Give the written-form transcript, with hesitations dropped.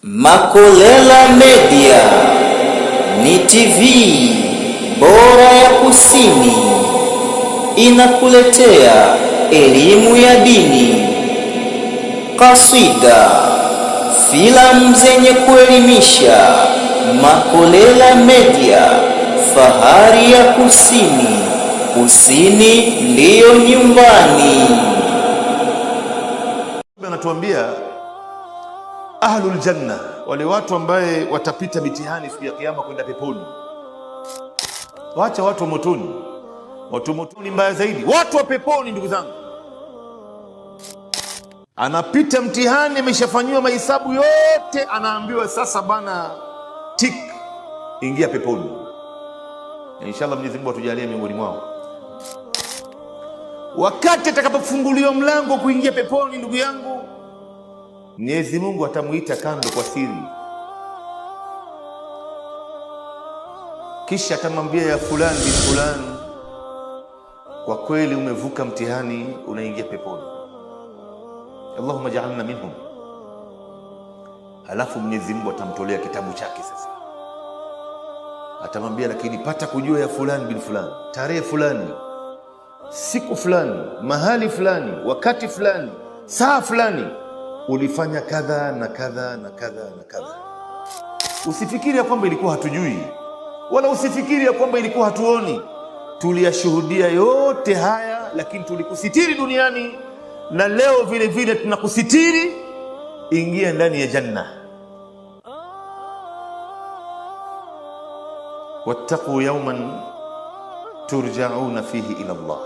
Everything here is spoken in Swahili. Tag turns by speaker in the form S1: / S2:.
S1: Makolela Media ni TV bora ya Kusini, inakuletea elimu ya dini, kasida, filamu zenye kuelimisha. Makolela Media, fahari ya Kusini. Kusini ndiyo nyumbani.
S2: Anatuambia ahlul janna, wale watu ambaye watapita mitihani siku ya kiyama kwenda peponi. Wacha watu wa motoni. Watu wa motoni mbaya zaidi. Watu wa peponi, ndugu zangu, anapita mtihani, ameshafanywa mahesabu yote, anaambiwa sasa bana, tik, ingia peponi. Inshallah Mwenyezi Mungu atujalie miongoni mwao. Wakati atakapofunguliwa mlango kuingia peponi, ndugu yangu, Mwenyezi Mungu atamuita kando kwa siri, kisha atamwambia, ya fulani bin fulani, kwa kweli umevuka mtihani, unaingia peponi. Allahumma ja'alna minhum. Halafu Mwenyezi Mungu atamtolea kitabu chake. Sasa atamwambia, lakini pata kujua, ya fulani bin fulani, tarehe fulani, siku fulani, mahali fulani, wakati fulani, saa fulani, ulifanya kadha na kadha na kadha na kadha. Usifikiri ya kwamba ilikuwa hatujui, wala usifikiri ya kwamba ilikuwa hatuoni. Tuliyashuhudia yote haya, lakini tulikusitiri duniani, na leo vile vile tunakusitiri. Ingia ndani ya janna. Wattaqu yawman turja'una fihi ila Allah.